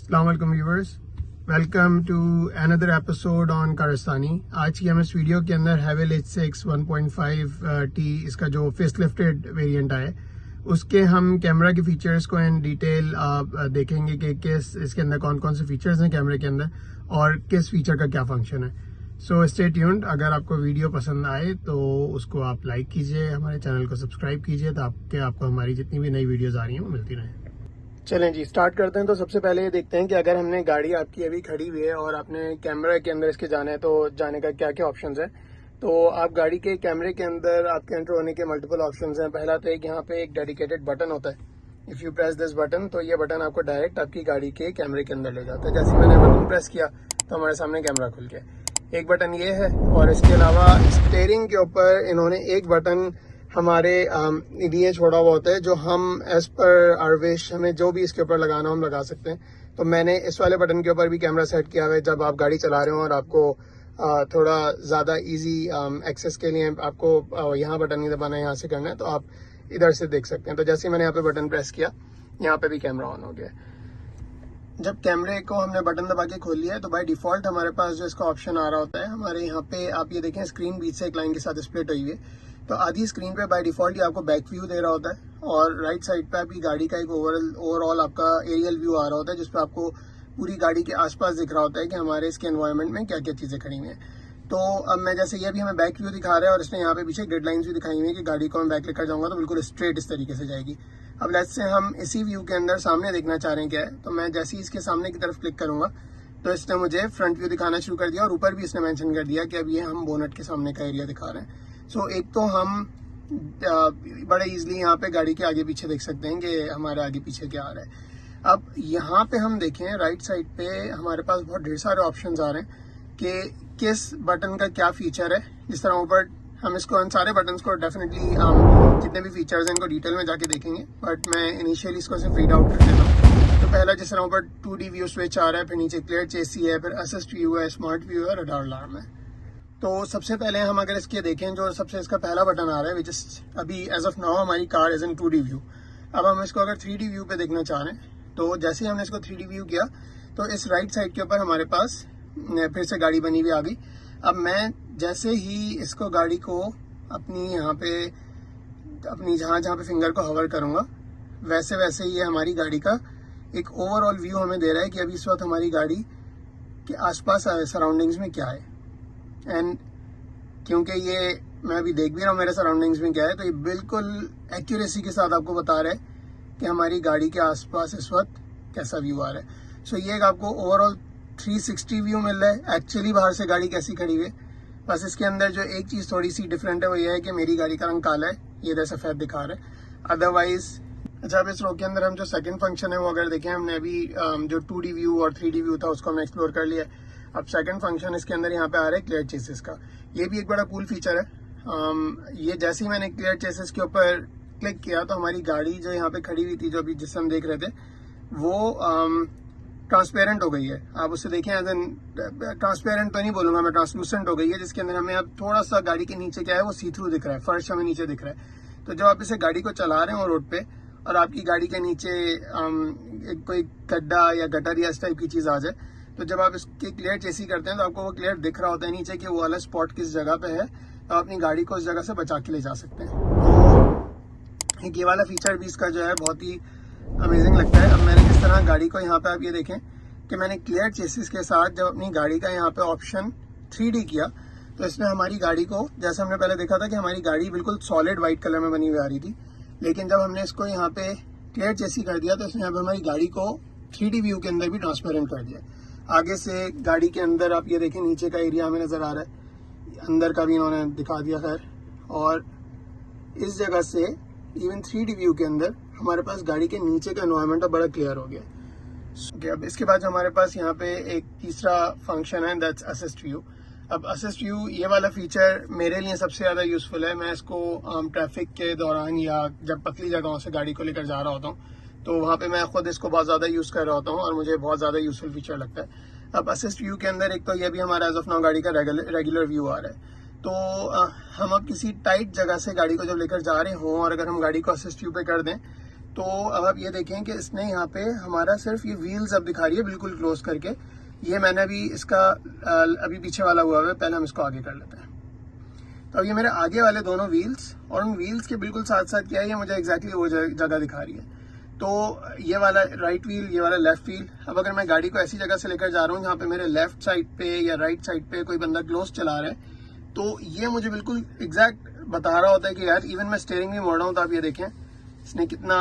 अस्सलाम वालेकुम viewers, welcome to another episode on कारस्तानी। आज की हम इस वीडियो के अंदर हैवेल H6 1.5T इसका जो फेस लिफ्टेड वेरिएंट आए उसके हम कैमरा के फीचर्स को इन डिटेल देखेंगे कि किस इसके अंदर कौन कौन से फीचर्स हैं कैमरे के अंदर और किस फीचर का क्या फंक्शन है। So stay tuned. अगर आपको वीडियो पसंद आए तो उसको आप लाइक कीजिए, हमारे चैनल को सब्सक्राइब कीजिए ताकि आपको हमारी जितनी भी नई वीडियोज़ आ रही हैं वो मिलती रहें। चलें जी, स्टार्ट करते हैं। तो सबसे पहले ये देखते हैं कि अगर हमने गाड़ी आपकी अभी खड़ी हुई है और आपने कैमरा के अंदर इसके जाना है तो जाने का क्या क्या ऑप्शंस है। तो आप गाड़ी के कैमरे के अंदर आपके एंटर होने के मल्टीपल ऑप्शंस हैं। पहला तो एक यहाँ पे एक डेडिकेटेड बटन होता है। If you press this button तो ये बटन आपको डायरेक्ट आपकी गाड़ी के कैमरे के अंदर ले जाता है। जैसे मैंने बटन प्रेस किया तो हमारे सामने कैमरा खुल गया। एक बटन ये है और इसके अलावा स्टीयरिंग के ऊपर इन्होंने एक बटन हमारे लिए छोड़ा हुआ होता है जो हम एज पर आवर विश हमें जो भी इसके ऊपर लगाना हम लगा सकते हैं। तो मैंने इस वाले बटन के ऊपर भी कैमरा सेट किया हुआ है। जब आप गाड़ी चला रहे हो और आपको थोड़ा ज़्यादा इजी एक्सेस के लिए आपको यहाँ बटन नहीं दबाना है, यहाँ से करना है तो आप इधर से देख सकते हैं। तो जैसे ही मैंने यहाँ पे बटन प्रेस किया यहाँ पे भी कैमरा ऑन हो गया। जब कैमरे को हमने बटन दबा के खोल लिया है तो बाय डिफॉल्ट हमारे पास जो इसका ऑप्शन आ रहा होता है, हमारे यहाँ पे आप ये देखें स्क्रीन बीच से एक लाइन के साथ स्प्लिट हुई है। तो आधी स्क्रीन पे बाय डिफॉल्ट ये आपको बैक व्यू दे रहा होता है और राइट साइड पे आपकी गाड़ी का एक ओवरऑल आपका एरियल व्यू आ रहा होता है जिसपे आपको पूरी गाड़ी के आसपास दिख रहा होता है कि हमारे इसके एनवायरनमेंट में क्या क्या चीज़ें खड़ी हुई हैं। तो अब मैं जैसे ये भी हमें बैक व्यू दिखा रहा है और इसने यहाँ पे पीछे ग्रिड लाइंस भी दिखाई हुई है कि गाड़ी को मैं बैक लेकर जाऊँगा तो बिल्कुल स्ट्रेट इस तरीके से जाएगी। अब लेट्स से हम इसी व्यू के अंदर सामने देखना चाह रहे हैं क्या है, तो मैं जैसे ही इसके सामने की तरफ क्लिक करूंगा तो इसने मुझे फ्रंट व्यू दिखाना शुरू कर दिया और ऊपर भी इसने मेंशन कर दिया कि अब ये हम बोनट के सामने का एरिया दिखा रहे हैं। सो एक तो हम बड़े इजीली यहाँ पे गाड़ी के आगे पीछे देख सकते हैं कि हमारे आगे पीछे क्या आ रहा है। अब यहाँ पे हम देखें राइट साइड पे हमारे पास बहुत ढेर सारे ऑप्शंस आ रहे हैं कि किस बटन का क्या फीचर है। जिस तरह ऊपर हम इसको इन सारे बटन्स को डेफिनेटली जितने भी फीचर्स हैं इनको डिटेल में जाके देखेंगे, बट मैं इनिशियली इसको सिर्फ रीड आउट कर देता हूँ। तो पहला जिस तरह ऊपर 2D व्यू स्विच आ रहा है, फिर नीचे क्लियर चेसी है, फिर असिस्ट व्यू है, स्मार्ट व्यू है, रडार अलार्म है। तो सबसे पहले हम अगर इसके देखें जो सबसे इसका पहला बटन आ रहा है विच इज अभी एज ऑफ नाउ हमारी car is in 2D view. अब हम इसको अगर 3D व्यू पे देखना चाह रहे हैं तो जैसे ही हमने इसको 3D व्यू किया तो इस राइट साइड के ऊपर हमारे पास फिर से गाड़ी बनी हुई आ गई। अब मैं जैसे ही इसको गाड़ी को अपनी यहाँ पे अपनी जहाँ जहाँ पे फिंगर को हवर करूँगा वैसे वैसे ये हमारी गाड़ी का एक ओवरऑल व्यू हमें दे रहा है कि अभी इस वक्त हमारी गाड़ी के आसपास सराउंडिंग्स में क्या है। एंड क्योंकि ये मैं अभी देख भी रहा हूँ मेरे सराउंडिंग्स में क्या है तो ये बिल्कुल एक्यूरेसी के साथ आपको बता रहा है कि हमारी गाड़ी के आसपास इस वक्त कैसा व्यू आ रहा है। सो ये आपको ओवरऑल 360 व्यू मिल रहा है एक्चुअली बाहर से गाड़ी कैसी खड़ी हुई है। बस इसके अंदर जो एक चीज़ थोड़ी सी डिफरेंट है वो ये है कि मेरी गाड़ी का रंग काला है, ये इधर सफ़ेद दिखा रहा है। अदरवाइज अच्छा, अब इस रो के अंदर हम जो सेकंड फंक्शन है वो अगर देखें, हमने अभी जो 2D व्यू और 3D व्यू था उसको हमने एक्सप्लोर कर लिया। अब सेकंड फंक्शन इसके अंदर यहाँ पे आ रहा है क्लियर चेसिस का। ये भी एक बड़ा कूल फीचर है। ये जैसे ही मैंने क्लियर चेसिस के ऊपर क्लिक किया तो हमारी गाड़ी जो यहाँ पे खड़ी हुई थी जो अभी जिससे हम देख रहे थे वो ट्रांसपेरेंट हो गई है। आप उससे देखें एज एन ट्रांसपेरेंट तो नहीं बोलूंगा मैं, ट्रांसलूसेंट हो गई है, जिसके अंदर हमें अब थोड़ा सा गाड़ी के नीचे क्या है वो सी थ्रू दिख रहा है, फर्श हमें नीचे दिख रहा है। तो जब आप इसे गाड़ी को चला रहे हो रोड पे और आपकी गाड़ी के नीचे कोई गड्ढा या गटर या इस टाइप की चीज़ आ जाए तो जब आप इसके क्लियर चेसी करते हैं तो आपको वो क्लियर दिख रहा होता है नीचे कि वो वाला स्पॉट किस जगह पे है, तो आप अपनी गाड़ी को उस जगह से बचा के ले जा सकते हैं। तो ये वाला फीचर भी इसका जो है बहुत ही अमेजिंग लगता है। अब मैंने जिस तरह गाड़ी को यहाँ पे आप ये देखें कि मैंने क्लियर चेसिस के साथ जब अपनी गाड़ी का यहाँ पे ऑप्शन 3D किया तो इसने हमारी गाड़ी को, जैसे हमने पहले देखा था कि हमारी गाड़ी बिल्कुल सॉलिड वाइट कलर में बनी हुई आ रही थी, लेकिन जब हमने इसको यहाँ पे क्लियर चेसी कर दिया तो इसने यहाँ पे हमारी गाड़ी को 3D व्यू के अंदर भी ट्रांसपेरेंट कर दिया। आगे से गाड़ी के अंदर आप ये देखें नीचे का एरिया हमें नज़र आ रहा है, अंदर का भी इन्होंने दिखा दिया खैर, और इस जगह से इवन 3D व्यू के अंदर हमारे पास गाड़ी के नीचे का एनवायरनमेंट बड़ा क्लियर हो गया। अब इसके बाद हमारे पास यहाँ पे एक तीसरा फंक्शन है दैट्स असिस्ट व्यू। अब असिस्ट व्यू ये वाला फीचर मेरे लिए सबसे ज़्यादा यूज़फुल है। मैं इसको ट्रैफिक के दौरान या जब पतली जगहों से गाड़ी को लेकर जा रहा होता हूँ तो वहाँ पे मैं खुद इसको बहुत ज़्यादा यूज़ कर रहा होता हूँ और मुझे बहुत ज़्यादा यूज़फुल फीचर लगता है। अब असिस्ट व्यू के अंदर एक तो ये भी हमारा एज ऑफ नाउ गाड़ी का रेगुलर व्यू आ रहा है। तो हम अब किसी टाइट जगह से गाड़ी को जब लेकर जा रहे हों और अगर हम गाड़ी को असिस्ट व्यू पे कर दें तो अब आप ये देखें कि इसने यहाँ पे हमारा सिर्फ ये व्हील्स अब दिखा रही है बिल्कुल क्लोज करके। ये मैंने अभी इसका अभी पीछे वाला हुआ है, पहले हम इसको आगे कर लेते हैं। तो अब ये मेरे आगे वाले दोनों व्हील्स और उन व्हील्स के बिल्कुल साथ साथ क्या है, ये मुझे एग्जैक्टली वो जगह दिखा रही है। तो ये वाला राइट व्हील, ये वाला लेफ्ट व्हील। अब अगर मैं गाड़ी को ऐसी जगह से लेकर जा रहा हूँ जहाँ पे मेरे लेफ्ट साइड पे या राइट साइड पे कोई बंदा क्लोज चला रहा है, तो ये मुझे बिल्कुल एग्जैक्ट बता रहा होता है कि यार इवन मैं स्टीयरिंग भी मोड़ रहा हूँ तो आप ये देखें इसने कितना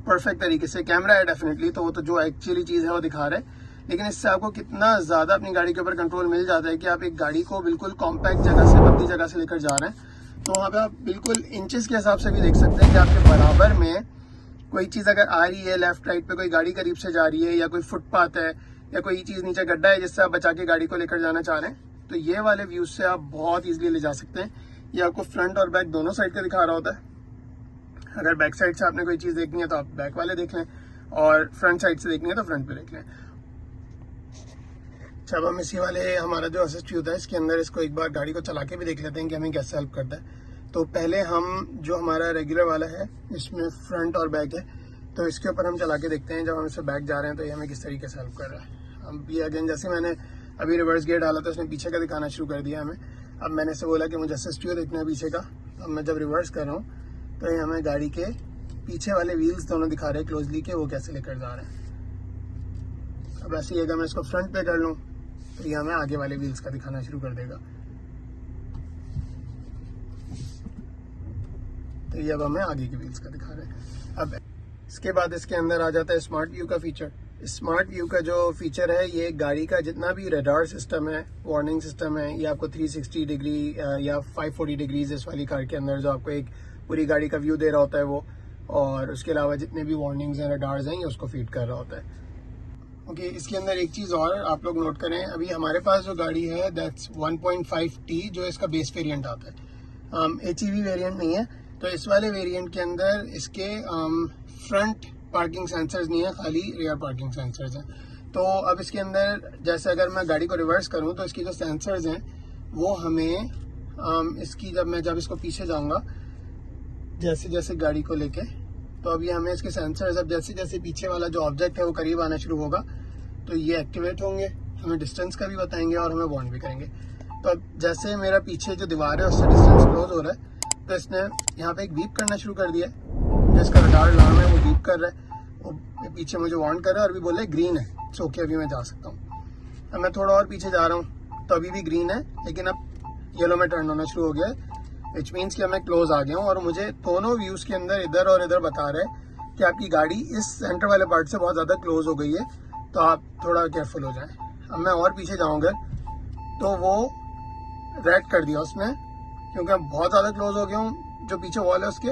परफेक्ट तरीके से, कैमरा है डेफिनेटली, तो वो तो जो एक्चुअली चीज़ है वो दिखा रहा है, लेकिन इससे आपको कितना ज़्यादा अपनी गाड़ी के ऊपर कंट्रोल मिल जाता है कि आप एक गाड़ी को बिल्कुल कॉम्पैक्ट जगह से पतली जगह से लेकर जा रहे हैं। तो वहाँ पे आप बिल्कुल इंचेस के हिसाब से भी देख सकते हैं कि आपके बराबर में कोई चीज़ अगर आ रही है, लेफ्ट राइट पे कोई गाड़ी करीब से जा रही है, या कोई फुटपाथ है, या कोई चीज़ नीचे गड्ढा है जिससे आप बचा के गाड़ी को लेकर जाना चाह रहे हैं, तो ये वाले व्यूज से आप बहुत ईजिली ले जा सकते हैं। ये आपको फ्रंट और बैक दोनों साइड का दिखा रहा होता है। अगर बैक साइड से आपने कोई चीज़ देखनी है तो आप बैक वाले देख लें, और फ्रंट साइड से देखनी है तो फ्रंट पे देख लें। जब हम इसी वाले हमारा जो असिस्ट होता है इसके अंदर इसको एक बार गाड़ी को चला के भी देख लेते हैं कि हमें कैसे हेल्प करता है। तो पहले हम जो हमारा रेगुलर वाला है इसमें फ्रंट और बैक है, तो इसके ऊपर हम चला के देखते हैं जब हम इससे बैक जा रहे हैं तो ये हमें किस तरीके से हेल्प कर रहा है। अब ये अगेन जैसे मैंने अभी रिवर्स गियर डाला था उसने पीछे का दिखाना शुरू कर दिया हमें। अब मैंने से बोला कि मुझे असिस्ट देखना है पीछे का, अब मैं जब रिवर्स कर रहा हूँ तो ये हमें गाड़ी के पीछे वाले व्हील्स दोनों दिखा रहे हैं क्लोजली के वो कैसे लेकर जा रहे हैं। अब ऐसे ही अगर मैं इसको फ्रंट पे कर लूँ तो ये हमें आगे वाले व्हील्स का दिखाना शुरू कर देगा। तो ये अब हमें आगे के व्हील्स का दिखा रहे हैं। अब इसके बाद इसके अंदर आ जाता है स्मार्ट व्यू का फीचर। स्मार्ट व्यू का जो फीचर है ये गाड़ी का जितना भी रडार सिस्टम है, वार्निंग सिस्टम है, ये आपको 360 डिग्री या 540 डिग्रीज इस वाली कार के अंदर जो आपको एक पूरी गाड़ी का व्यू दे रहा होता है वो, और उसके अलावा जितने भी वार्निंग्स हैं, रडार्स हैं, ये उसको फीड कर रहा होता है। ओके, इसके अंदर एक चीज़ और आप लोग नोट करें, अभी हमारे पास जो गाड़ी है दैट्स 1.5T जो इसका बेस वेरिएंट आता है, HEV वेरिएंट नहीं है। तो इस वाले वेरिएंट के अंदर इसके फ्रंट पार्किंग सेंसर्स नहीं है, खाली रियर पार्किंग सेंसर्स हैं। तो अब इसके अंदर जैसे अगर मैं गाड़ी को रिवर्स करूं तो इसकी जो सेंसर्स हैं वो हमें इसकी जब इसको पीछे जाऊंगा जैसे जैसे गाड़ी को लेके, तो अभी हमें इसके सेंसर्स अब जैसे जैसे पीछे वाला जो ऑब्जेक्ट है वो करीब आना शुरू होगा तो ये एक्टिवेट होंगे, हमें डिस्टेंस का भी बताएंगे और हमें वार्न भी करेंगे। तो अब जैसे मेरा पीछे जो दीवार है उससे डिस्टेंस क्लोज हो रहा है तो इसने यहाँ पे एक बीप करना शुरू कर दिया है, जिसका रडार अलार्म है वो बीप कर रहा है, वो पीछे मुझे वार्न कर रहा है और अभी बोल रहा है ग्रीन है, सो ओके अभी मैं जा सकता हूँ। अब मैं थोड़ा और पीछे जा रहा हूँ तो अभी भी ग्रीन है, लेकिन अब येलो में टर्न होना शुरू हो गया है, विच मीन्स कि मैं क्लोज आ गया हूँ। और मुझे दोनों व्यूज के अंदर इधर और इधर बता रहे हैं कि आपकी गाड़ी इस सेंटर वाले पार्ट से बहुत ज़्यादा क्लोज हो गई है, तो आप थोड़ा केयरफुल हो जाएं। अब मैं और पीछे जाऊँगा तो वो रेड कर दिया उसने, क्योंकि मैं बहुत ज़्यादा क्लोज हो गया हूँ जो पीछे वॉल है उसके,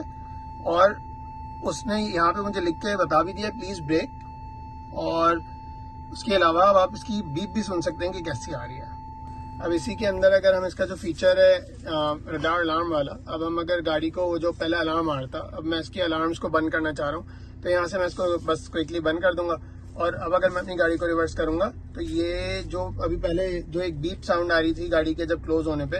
और उसने यहाँ पे मुझे लिख के बता भी दिया प्लीज़ ब्रेक। और उसके अलावा अब आप इसकी बीप भी सुन सकते हैं कि कैसी आ रही है। अब इसी के अंदर अगर हम इसका जो फीचर है रडार अलार्म वाला, अब हम अगर गाड़ी को वो जो पहले अलार्म आ रहा था, अब मैं इसके अलार्म्स को बंद करना चाह रहा हूँ तो यहाँ से मैं इसको बस क्विकली बंद कर दूंगा। और अब अगर मैं अपनी गाड़ी को रिवर्स करूंगा तो ये जो अभी पहले जो एक बीप साउंड आ रही थी गाड़ी के जब क्लोज होने पे,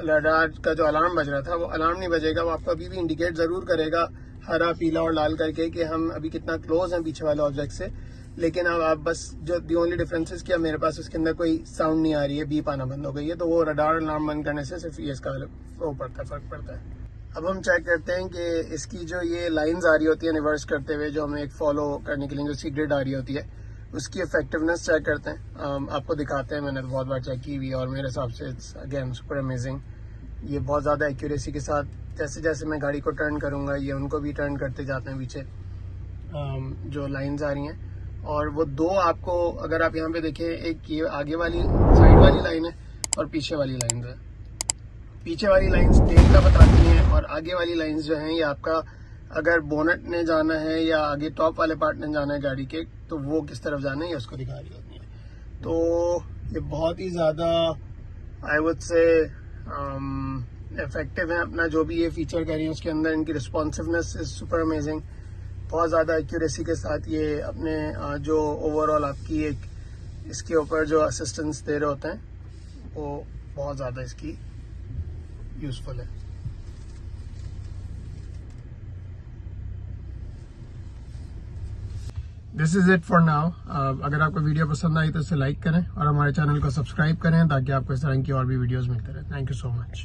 रडार का जो अलार्म बज रहा था वो अलार्म नहीं बजेगा, वो आपको अभी भी इंडिकेट जरूर करेगा हरा, पीला और लाल करके कि हम अभी कितना क्लोज हैं पीछे वाले ऑब्जेक्ट से। लेकिन अब आप बस जो दी ओनली डिफरेंस है कि अब मेरे पास उसके अंदर कोई साउंड नहीं आ रही है, बीप आना बंद हो गई है, तो वो रडार अलार्म बंद करने से सिर्फ ये इसका वो पड़ता है, फर्क पड़ता है। अब हम चेक करते हैं कि इसकी जो ये लाइंस आ रही होती है रिवर्स करते हुए, जो हमें एक फॉलो करने के लिए जो इसकी ग्रिड आ रही होती है, उसकी इफेक्टिवनेस चेक करते हैं। आपको दिखाते हैं, मैंने तो बहुत बार चेक की हुई और मेरे हिसाब से इट्स अगेन सुपर अमेजिंग। ये बहुत ज़्यादा एक्यूरेसी के साथ जैसे जैसे मैं गाड़ी को टर्न करूँगा ये उनको भी टर्न करते जाते हैं पीछे जो लाइंस आ रही हैं। और वो दो आपको अगर आप यहाँ पे देखें, एक ये आगे वाली साइड वाली लाइन है और पीछे वाली लाइन है। पीछे वाली लाइंस टेल का बताती हैं और आगे वाली लाइंस जो हैं ये आपका अगर बोनट ने जाना है या आगे टॉप वाले पार्ट ने जाना है गाड़ी के, तो वो किस तरफ जाना है ये उसको दिखा रही होती है। तो ये बहुत ही ज़्यादा आई वुड से इफेक्टिव है अपना जो भी ये फीचर कर रही है उसके अंदर। इनकी रिस्पॉन्सिवनेस इज सुपर अमेजिंग, बहुत ज़्यादा एक्यूरेसी के साथ ये अपने जो ओवरऑल आपकी एक इसके ऊपर जो असिस्टेंस दे रहे होते हैं वो बहुत ज़्यादा इसकी यूज़फुल है। This is it for now. अगर आपको वीडियो पसंद आई तो इसे लाइक करें और हमारे चैनल को सब्सक्राइब करें ताकि आपको इस तरह की और भी वीडियोस मिलते रहे। Thank you so much.